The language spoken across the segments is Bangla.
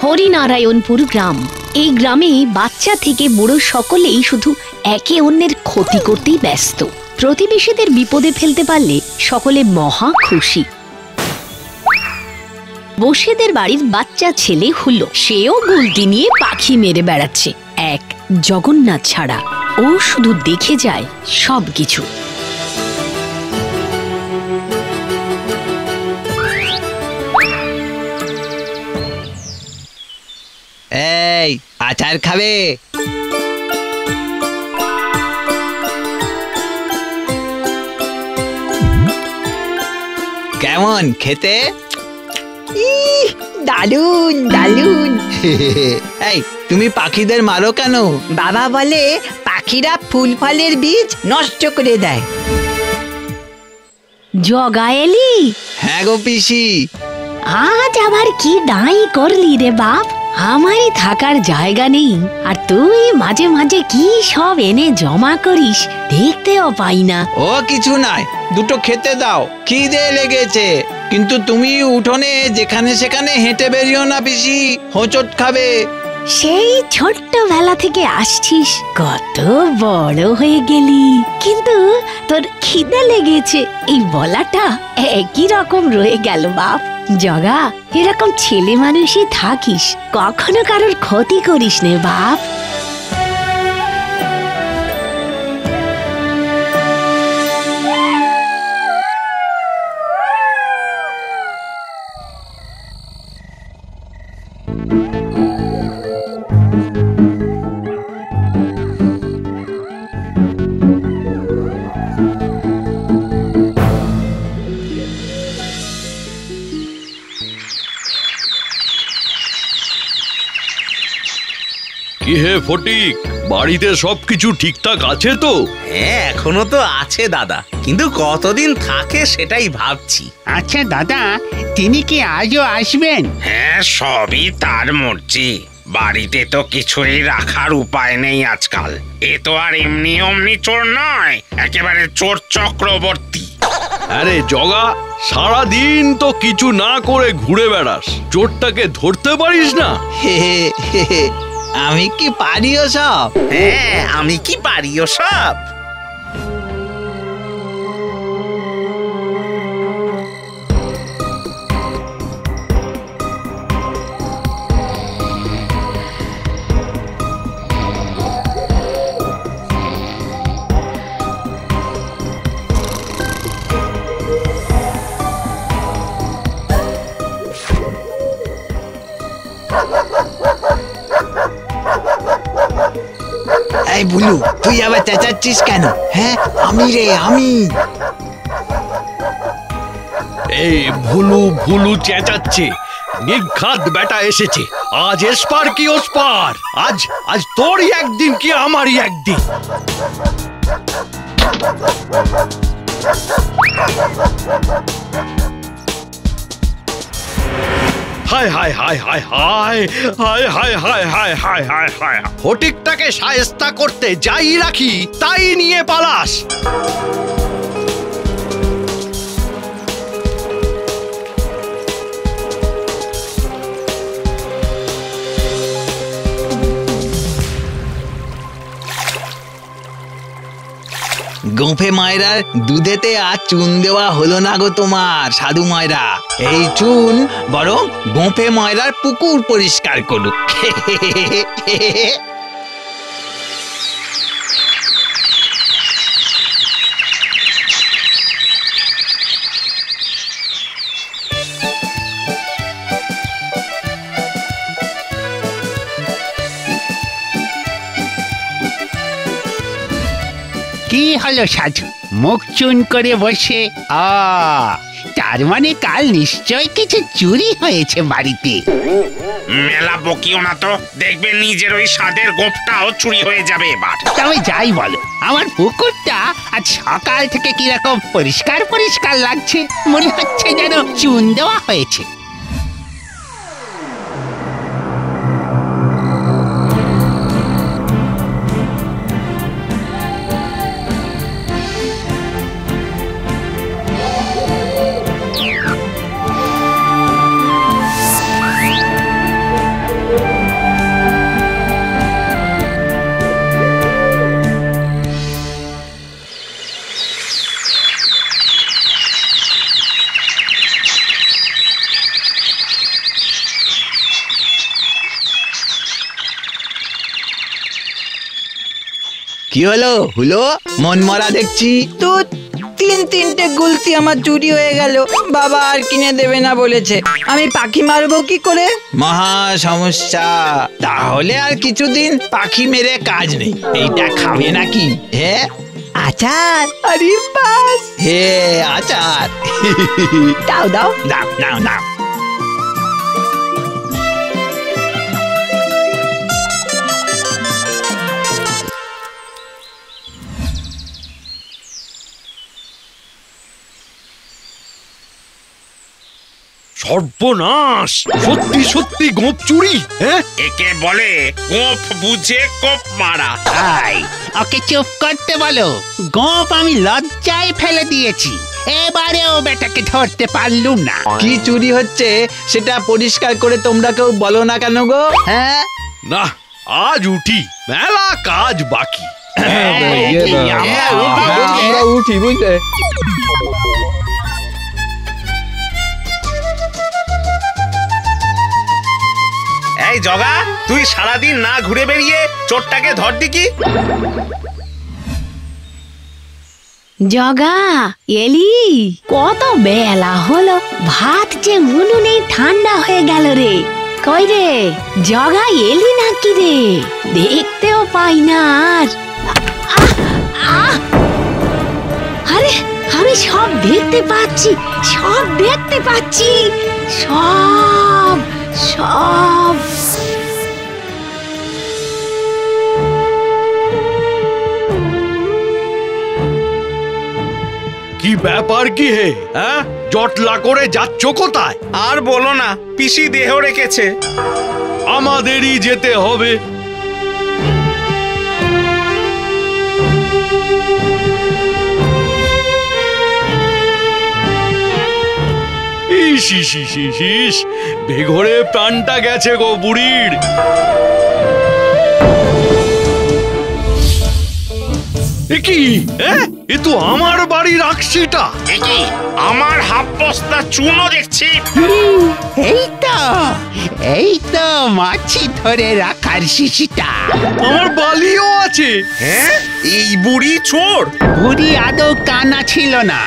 হরিনারায়ণপুর গ্রাম। এই গ্রামে বাচ্চা থেকে বুড়ো সকলেই শুধু একে অন্যের ক্ষতি করতেই ব্যস্ত। প্রতিবেশীদের বিপদে ফেলতে পারলে সকলে মহা খুশি। বসেদের বাড়ির বাচ্চা ছেলে হুলো, সেও গুলতি নিয়ে পাখি মেরে বেড়াচ্ছে। এক জগন্নাথ ছাড়া ও শুধু দেখে যায় সবকিছু। এই আচার খাবে? কেমন খেতে? দারুন দারুন। এই তুমি পাখিদের মারো কেন? বাবা বলে পাখিরা ফুল ফলের বীজ নষ্ট করে দেয়। জগা এলি? হ্যাঁ গো পিসি। আজ আবার কি ডাই করলি রে বাপ? আমারই থাকার জায়গা নেই, আর তুই মাঝে মাঝে কি সব এনে জমা করিস, দেখতেও পাই না। ও কিছু নাই, দুটো খেতে দাও, খিদে লেগেছে। কিন্তু তুমি উঠোনে যেখানে সেখানে হেঁটে বেরিও না পিসি, হোঁচট খাবে। সেই ছোট্টবেলা থেকে আসছিস, কত বড় হয়ে গেলি, কিন্তু তোর খিদে লেগেছে এই বলাটা একই রকম রয়ে গেল বাপ। জগা, এরকম ছেলে মানুষই থাকিস, কখনো কারোর ক্ষতি করিস নে বাপ। কি হে ফটিক, বাড়িতে সবকিছু ঠিকঠাক আছে তো? হ্যাঁ এখনো তো আছে দাদা, কিন্তু কতদিন থাকে সেটাই ভাবছি। আচ্ছা দাদা, তিনি কি আজও আসবেন? হ্যাঁ সবই তার মর্জি। বাড়িতে তো কিছুই রাখার উপায় নেই আজকাল। এ তো আর এমনি অমনি চোর নয়, একেবারে চোর চক্রবর্তী। আরে জগা, সারাদিন তো কিছু না করে ঘুরে বেড়াস, চোরটাকে ধরতে পারিস না? আমি কি পারি ওসব? হ্যাঁ আমি কি পারি ওসব? এই বুলু, তুই আবার চেঁচাচ্ছিস কেন? হ্যাঁ আমি রে, আমি। এই ভুলু ভুলু চেঁচাচ্ছে, নিঘাত বেটা এসেছে। আজ এসপার কি ওসপার, আজ আজ তোরই একদিন কি আমারই একদিন। হায় হায় হায় হায় হায় হায় হায় হায় হায় হায় হায় হায়, ফটিকটাকে শায়েস্তা করতে যাই রাখি তাই নিয়ে পালাস। গোঁফে ময়রার দুধেতে আর চুন দেওয়া হলো না গো তোমার সাধু ময়রা। এই চুন বরং গোঁফে ময়রার পুকুর পরিষ্কার করুক। কি হলো সাধু, মুখ চুন করে বসে? তার মানে কাল নিশ্চয় কিছু চুরি হয়েছে বাড়িতে। মেলা বকিও না তো, দেখবে নিজের ওই স্বাদের গোঁফটাও চুরি হয়ে যাবে এবার। তবে যাই বলো, আমার পুকুরটা আজ সকাল থেকে কিরকম পরিষ্কার পরিষ্কার লাগছে, মনে হচ্ছে যেন চুন দেওয়া হয়েছে। কি হলো হুলো, মন মরা দেখছি। তো তিনটে গুলতি আমার চুরি হয়ে গেল, বাবা আর কিনে দেবে না বলেছে। আমি পাখি মারবো কি করে? মহা সমস্যা। তাহলে আর কিছুদিন পাখি মেরে কাজ নেই। এইটা খাবে নাকি? হ্যাঁ আচার, আরে বাস, হে আচার। দাও দাও। নাও নাও নাও। সর্বনাশ, সত্যি সত্যি গোপ চুরি। হ্যাঁ, একে বলে গোপ বুঝে কোপ মারা। তাই ওকে চুপ করতে বলো। গোপ আমি লজ্জায় ফেলে দিয়েছি, এবারেও বেটাকে ধরতে পারলুম না। কি চুরি হচ্ছে সেটা পরিষ্কার করে তোমরা কেউ বলো না কেন গো? হ্যাঁ না, আজ উঠি, মেলা কাজ বাকি। আমরা উঠি বুঝলে। এই জগা, তুই সারাদিন না ঘুরে বেরিয়ে চোরটাকে ধর দিকি। জগা এলি, কত বেলা হলো, ভাত যে উনুনেই ঠান্ডা হয়ে গেল রে। কই রে জগা, এলি নাকি রে? দেখতেও পাই না আর। আরে আমি সব দেখতে পাচ্ছি, সব দেখতে পাচ্ছি, সব সব। কি ব্যাপার কি হে? হ্যাঁ, জটলা করে যাচ্ছ কোথায়? আর বলো না, পিসি দেহ রেখেছে। আমাদেরই যেতে হবে। ইস ইস ইস ইস ইস, বেঘরে প্রাণটা গেছে গো বুড়ির। এ কি? এ তো আমার বাড়ির আকশিটা। একি আমার হাফ বস্তা চুনো দেখছি। এই তো মাছি ধরে রাখার শিশিটা। আমার বালিও আছে। হ্যাঁ, এই বুড়ি চোর। বুড়ি আদৌ কানা ছিল না।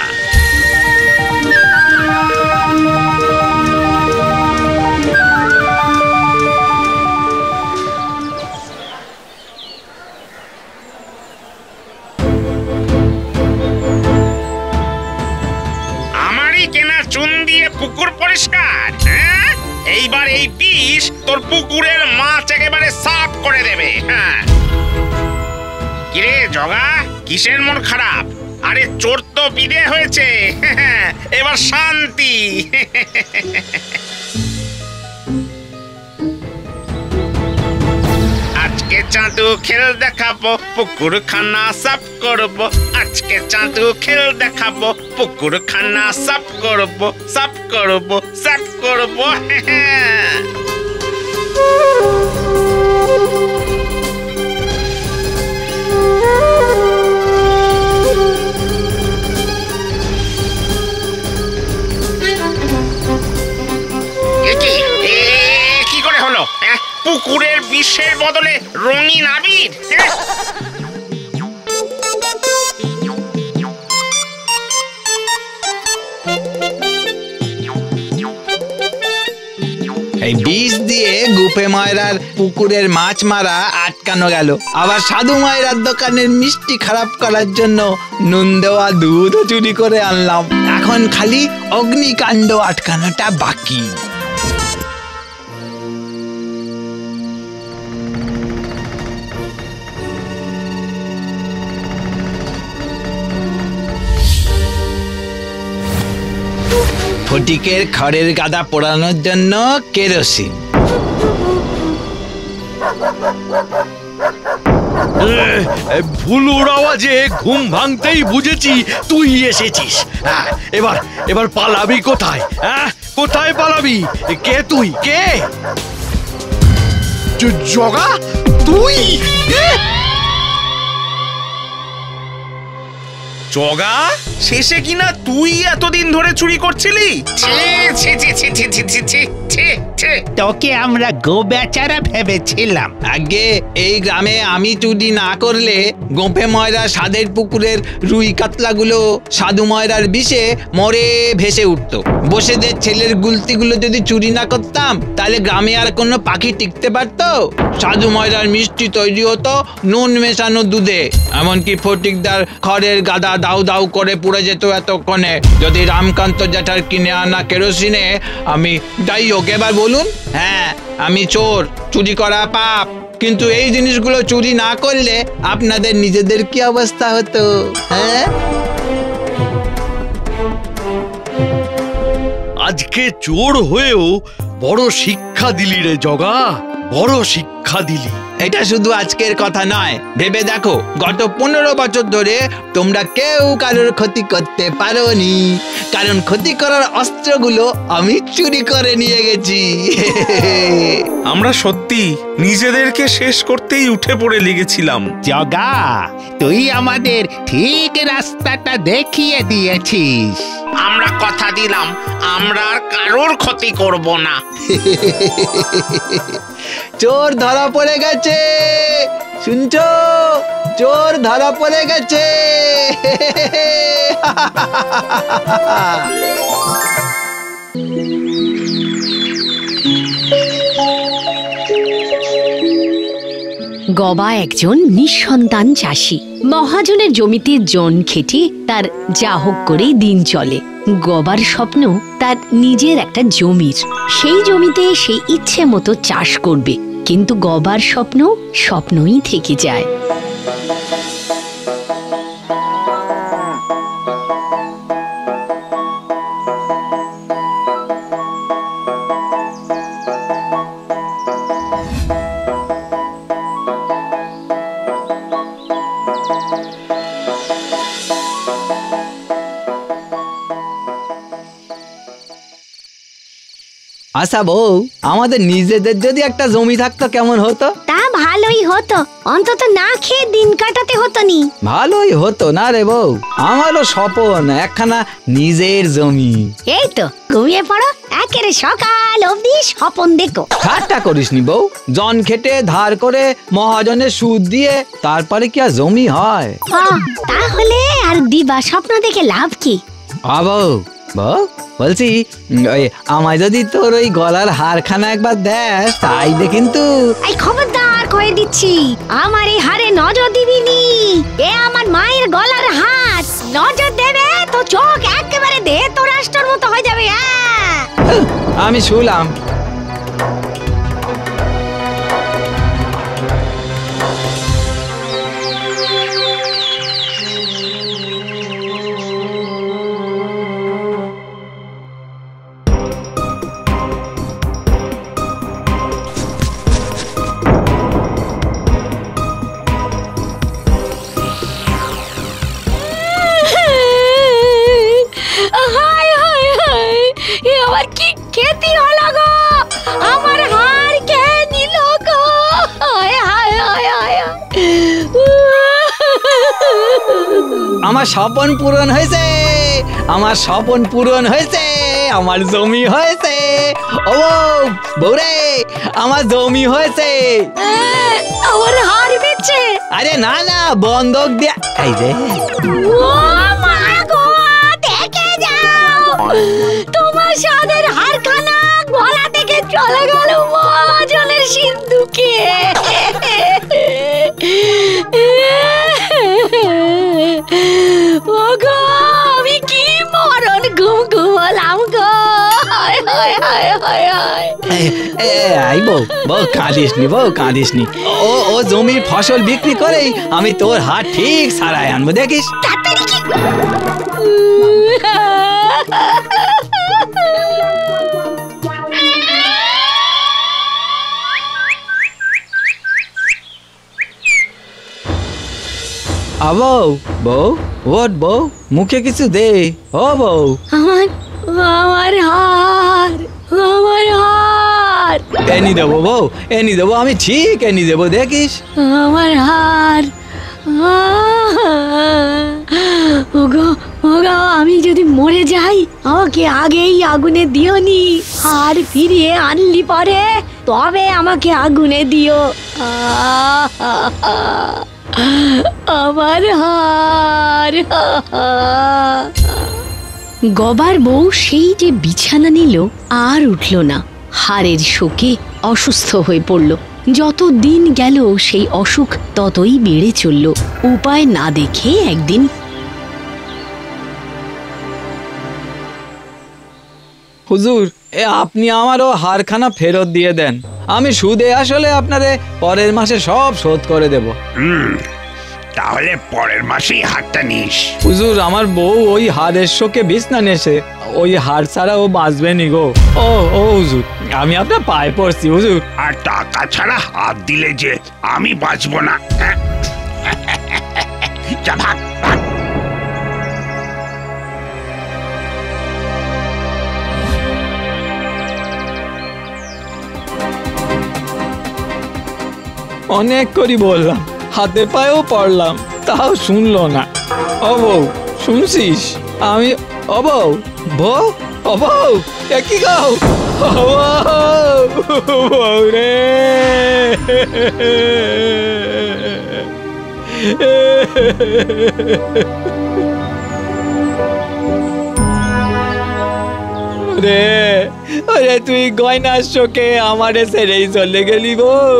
চুন দিয়ে পুকুর পরিষ্কার। হ্যাঁ, এইবার এই পিস তোর পুকুরের মাছ একেবারে সাফ করে দেবে। হ্যাঁ, কিরে জগা, কিসের মন খারাপ? আরে চোর তো বিদে হয়েছে, এবার শান্তি। আজকে চাঁদু খেল দেখাবো, পুকুর খানা সাফ করবো। আজকে চাঁদু খেল দেখাবো, পুকুর খানা সাফ করবো, সাফ করবো, সাফ করবো। কি করে হলো? পুকুরের বিষের বদলে রঙিন আবির। এই বিষ দিয়ে গুপে ময়রার পুকুরের মাছ মারা আটকানো গেল। আবার সাধু মায়েরার দোকানের মিষ্টি খারাপ করার জন্য নুন দেওয়া দুধও চুরি করে আনলাম। এখন খালি অগ্নিকাণ্ড আটকানোটা বাকি। ফটিকের খড়ের গাদা পোড়ানোর জন্য কেরোসিন। ভুলুর আওয়াজে ঘুম ভাঙতেই বুঝেছি তুই এসেছিস। এবার এবার পালাবি কোথায়? কোথায় পালাবি? কে তুই? কে? জগা, তুই? জগা, শেষে কিনা তুই এতদিন ধরে চুরি করছিলি? ছি ছি ছি ছি ছি ছি ছি ছি ছি ছি। তোকে আমরা গো বেচারা ভেবেছিলাম। আগে এই গ্রামে আমি চুরি না করলে গোপে ময়রা সাদের পুকুরের রুই কাতলাগুলো সাধু ময়রার বিষে মরে ভেসে উঠতো। বসেদের ছেলের গুলতিগুলো যদি চুরি না করতাম তাহলে গ্রামে আর কোনো পাখি টিকতে পারতো? সাধু ময়রার মিষ্টি তৈরি হতো নুন মেশানো দুধে, এমনকি ফটিকদার খড়ের গাদা দাউ দাউ করে পুড়ে যেত এতক্ষণে যদি রামকান্ত জ্যাঠার কিনে আনা কেরোসিনে। আমি যাই হোক, এবার বলুন। হ্যাঁ, আমি চোর, চুরি করা পাপ, কিন্তু এই জিনিসগুলো চুরি না করলে আপনাদের নিজেদের কি অবস্থা হতো? হ্যাঁ, আজকে চোর হয়েও বড় শিক্ষা দিলি রে জগা, বড় শিক্ষা দিলি। এটা শুধু আজকের কথা নয়, ভেবে দেখো গত 15 বছর ধরে তোমরা কেউ কারোর ক্ষতি করতে পারোনি, কারণ ক্ষতি করার অস্ত্রগুলো আমি চুরি করে নিয়ে গেছি। আমরা সত্যি নিজেদেরকে শেষ করতেই উঠে পড়ে লেগেছিলাম। জগা, তুই আমাদের ঠিক রাস্তাটা দেখিয়ে দিয়েছিস। আমরা কথা দিলাম আমরা আর কারোর ক্ষতি করব না। চোর ধরা পড়ে গেছে, শুনছো? চোর ধরা পড়ে গেছে। গবা একজন নিঃসন্তান চাষি। মহাজনের জমিতে জন খেটে তার যা হোক করেই দিন চলে। গবার স্বপ্ন তার নিজের একটা জমির, সেই জমিতে সে ইচ্ছে মতো চাষ করবে, কিন্তু গবার স্বপ্ন স্বপ্নই থেকে যায়। আচ্ছা বউ, আমাদের নিজেদের যদি একটা জমি থাকতো কেমন হতো? তা ভালোই হতো, অন্তত না খেয়ে দিন কাটাতে হতো নি। ভালোই হতো না রে বউ, আমারও স্বপ্ন একখানা নিজের জমি। এই তো ঘুমিয়ে পড়ো, একেবারে সকাল অবধি স্বপন দেখো। ঠাট্টা করিসনি বউ, জন খেটে ধার করে মহাজনের সুদ দিয়ে তারপরে কি আর জমি হয়? তাহলে আর দিবা স্বপ্ন দেখে লাভ কি? বউ বউ বলছি, ওই আমায় যদি তোর ওই গলার হারখানা একবার দেস তাইলে কিন্তু। এই খবরদার করে দিচ্ছি, আমার এই হারে নজর দিবি নি। এ আমার মায়ের গলার হার, নজর দেবে তো চোখ একেবারে দেহ তো রাষ্ট্রের মতো হয়ে যাবে। আমি শুনলাম। আমার কি ক্ষতি হলো গো, আমার হার কে নিল গো? আমার স্বপন পূরণ হয়েছে, আমার স্বপন পূরণ হয়েছে, আমার জমি হয়েছে। ও বউরে, আমার জমি হয়েছে। আমার হার বেচে? আরে না না, বন্ধক দিয়া। এই যে ও মা গো, দেখে যাও, তোমার সাদের হারখানা গলা থেকে চলে গেল মহাজনের সিন্ধুকে। ও গো, আমি কি মরণ ঘুম ঘুমালাম গো। বউ বউ কাঁদিস নি, বউ কাঁদিস নি। ও জমির ফসল বিক্রি করেই আমি তোর হাত ঠিক সারায় আনবো, দেখিস। তাড়াতাড়ি কি বউ বউ ওট বউ, মুখে কিছু দে। ও বউ, আমার হার, আমার হার এনে দেবো বউ, এনে দেবো, আমি ঠিক এনে দেবো, দেখিস। আমার হার। ওগো ওগো, আমি যদি মরে যাই আমাকে আগেই আগুনে দিওনি, আর ফিরিয়ে আনলি পরে তবে আমাকে আগুনে দিও। আমার হার। গবার বউ সেই যে বিছানা নিল আর উঠল না। হাড়ের শোকে অসুস্থ হয়ে পড়ল। যত দিন গেল সেই অসুখ ততই বেড়ে চলল। উপায় না দেখে একদিন, হুজুর, আপনি আমারও হারখানা ফেরত দিয়ে দেন। আমি সুদে আসলে আপনারে পরের মাসে সব শোধ করে দেব। তাহলে পরের মাসেই হারটা নিস। হুজুর, আমার বউ ওই হাড়ের শোকে বিছনা নেছে, ওই হাড় ছাড়া ও বাঁচবে নি গো। ও হুজুর, আমি আপনার পায়ে পড়ছি হুজুর। আর টাকা ছাড়া হাত দিলে যে আমি বাঁচবো না। যা ভাগ, ভাগ। অনেক করি বললাম, হাতে পায়েও পড়লাম, তাও শুনলো না। ও বউ, শুনছিস? আমি ও বউ, বউ, ও বউ, কি গাও? বউ রে, রে, ওরে তুই গয়নার শোকে আমারে ছেড়েই চলে গেলি বউ।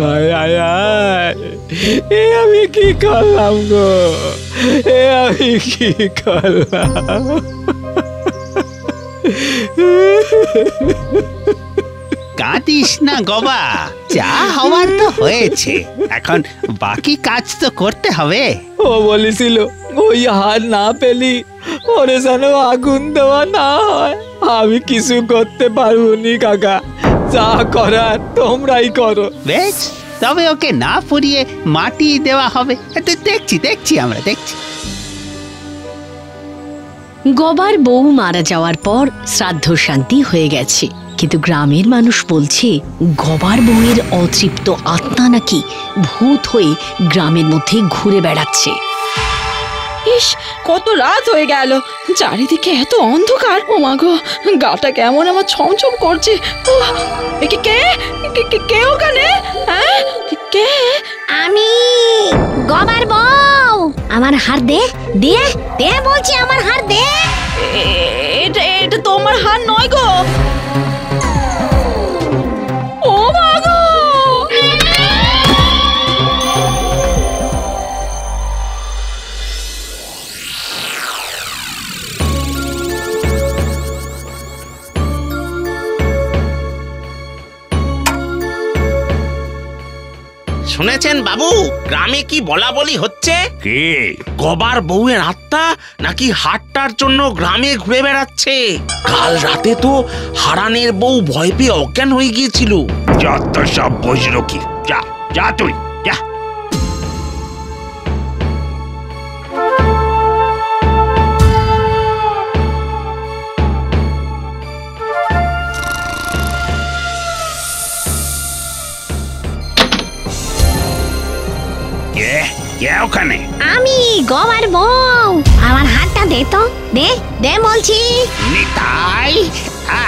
হায় হায় হায়, এ আমি কি করলাম গো, এ আমি কি করলাম? কাঁদিস না গবা, যা হওয়ার তো হয়েছে, এখন বাকি কাজ তো করতে হবে। ও বলেছিল ওই হার না পেলি ওরে যেন আগুন দেওয়া না হয়। আমি কিছু করতে পারবো নি কাকা, যা করার তোমরাই করো। বেশ, তবে ওকে না পুড়িয়ে মাটি দেওয়া হবে। দেখছি আমরা দেখছি। গবার বউ মারা যাওয়ার পর শ্রাদ্ধ শান্তি হয়ে গেছে, কিন্তু গ্রামের মানুষ বলছে গবার বউয়ের অতৃপ্ত আত্মা নাকি ভূত হয়ে গ্রামের মধ্যে ঘুরে বেড়াচ্ছে। ইস, কত রাত হয়ে গেল, চারিদিকে এত অন্ধকার। ও মা গো, গাটা কেমন আমার ছমছম করছে। কে ওখানে? কে? আমি গবার বউ। আমার হার দে, দে দে বলছি, আমার হার দে। এটা তোমার হার নয় গো। ও মা গো! শুনেছেন বাবু, গ্রামে কি বলা বলি হচ্ছে? কে? গবার বউয়ের আত্মা নাকি হাটটার জন্য গ্রামে ঘুরে বেড়াচ্ছে। কাল রাতে তো হারানের বউ ভয় পেয়ে অজ্ঞান হয়ে গিয়েছিল। যত সব বজরো কি, যা যা তুই যা। কে ওখানে? আমি গবার বউ। আমার হাতটা দে তো, দে দে বলছি। নিতাই,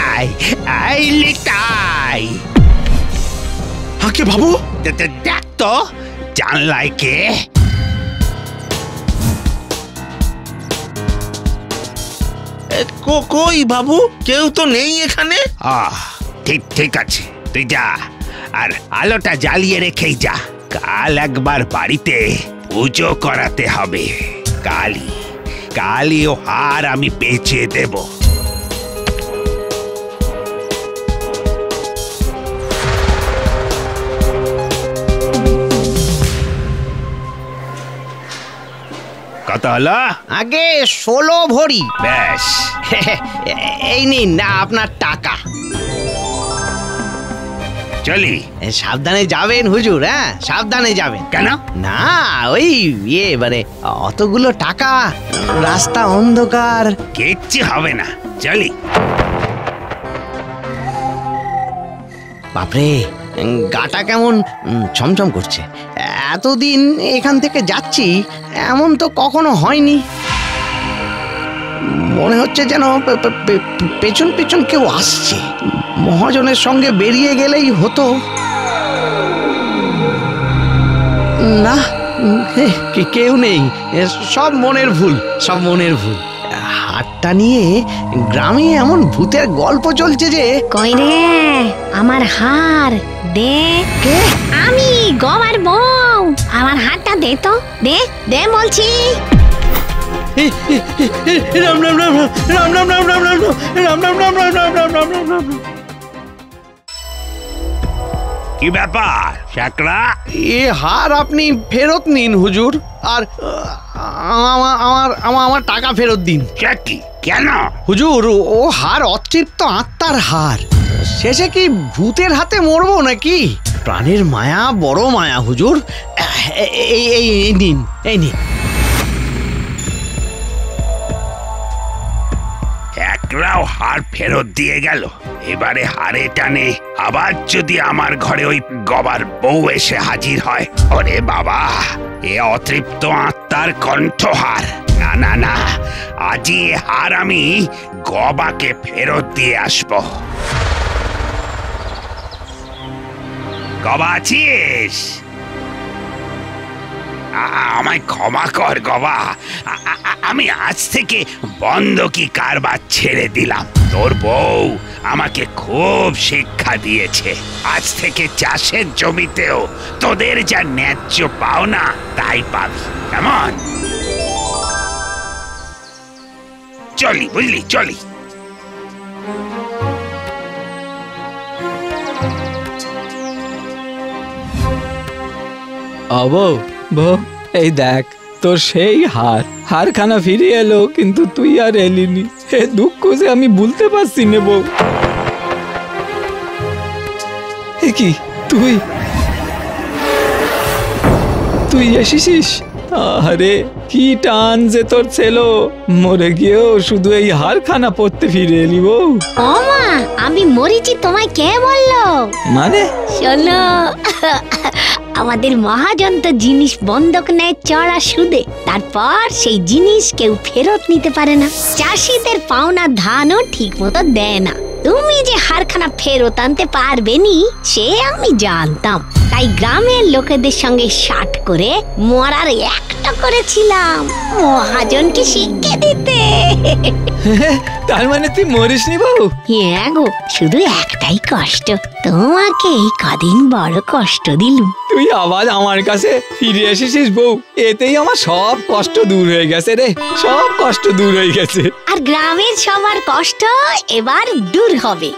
আয় আয় নিতাই। আগে বাবু, দেখ তো জানলায় কে? কই বাবু, কেউ তো নেই এখানে। ঠিক আছে, তুই যা, আর আলোটা জ্বালিয়ে রেখেই যা। কাল একবার বাড়িতে পুজো করাতে হবে। কালি ও হার আমি বেচে দেব। কত হলো? আগে 16 ভরি। বেশ, এই নিন না আপনার টাকা। চলি। সাবধানে যাবেন হুজুর, হ্যাঁ সাবধানে যাবেন। কেন? না ওই মানে অতগুলো টাকা, রাস্তা অন্ধকার। কিচ্ছু হবে না, চলি। বাপরে, গাটা কেমন ছমছম করছে। এতদিন এখান থেকে যাচ্ছি এমন তো কখনো হয়নি। মনে হচ্ছে যেন পেছন পেছন কেউ আসছে। মহাজনের সঙ্গে বেরিয়ে গেলেই হতো। না, কেউ নেই। সব মনের ভুল, সব মনের ভুল। হাটটা নিয়ে গ্রামে এমন ভূতের গল্প চলছে যে। কই রে আমার হার দে। আমি গবার বউ, আমার হারটা দে তো, দে দে বলছি। রাম রাম রাম রাম রাম রাম রাম রাম রাম রাম রাম রাম রাম রাম রাম রাম রাম রাম। কি ব্যাপার শাকরা? এ হার আপনি ফেরত নিন হুজুর, আর আমার টাকা ফেরত দিন। কি কেন? হুজুর, ও হার অতৃপ্ত আত্মার হার। শেষে কি ভূতের হাতে মরবো নাকি? প্রাণের মায়া বড় মায়া হুজুর। এই নিন, এই নিন। একরাও হার ফেরত দিয়ে গেল। এবারে হারে টানে আবার যদি আমার ঘরে ওই গবার বউ এসে হাজির হয়, ওরে বাবা, এ অতৃপ্ত আত্মার কণ্ঠহার। না না না, আজই এ হার আমি গবাকে ফেরত দিয়ে আসব। গবা আছিস? আমায় ক্ষমা কর গবা, আমি আজ থেকে বন্ধকি কারবার ছেড়ে দিলাম। তোর বউ আমাকে খুব শিক্ষা দিয়েছে। আজ থেকে চাষের জমিতেও তোদের যা ন্যায্য পাওনা তাই পাবি, কেমন? চলি, বুঝলি, চলি। বউ, বউ, এই দেখ তোর সেই হারখানা ফিরে এলো, কিন্তু তুই আর এলিনি। এ দুঃখ যে আমি ভুলতে পারছি না বউ। কি তুই এসেছিস? আরে কি টান যে তোর ছিল, মরে গিয়েও শুধু এই হারখানা পড়তে ফিরে এলি বউ। ও মা, আমি মরিছি তোমায় কে বললো? মানে শোনো, আমাদের মহাজন তো জিনিস বন্ধক নেয় চড়া সুদে, তারপর সেই জিনিস কেউ ফেরত নিতে পারে না। চাষিদের পাওনা ধানও ঠিক মতো দেয় না। তুমি যে হারখানা ফেরত আনতে পারবে নি সে আমি জানতাম, তাই গ্রামের লোকেদের সঙ্গে শাট করে মরার একটা করেছিলাম মহাজনকে শিক্ষা দিতে। তার মানে তুই মরিসনি বউ? হ্যাঁ গো, শুধু একটাই কষ্ট, তোমাকে এই কদিন বড় কষ্ট দিলুম। তুই আবার আমার কাছে ফিরে এসেছিস বউ, এতেই আমার সব কষ্ট দূর হয়ে গেছে রে, সব কষ্ট দূর হয়ে গেছে। আর গ্রামের সবার কষ্ট এবার দূর হবে।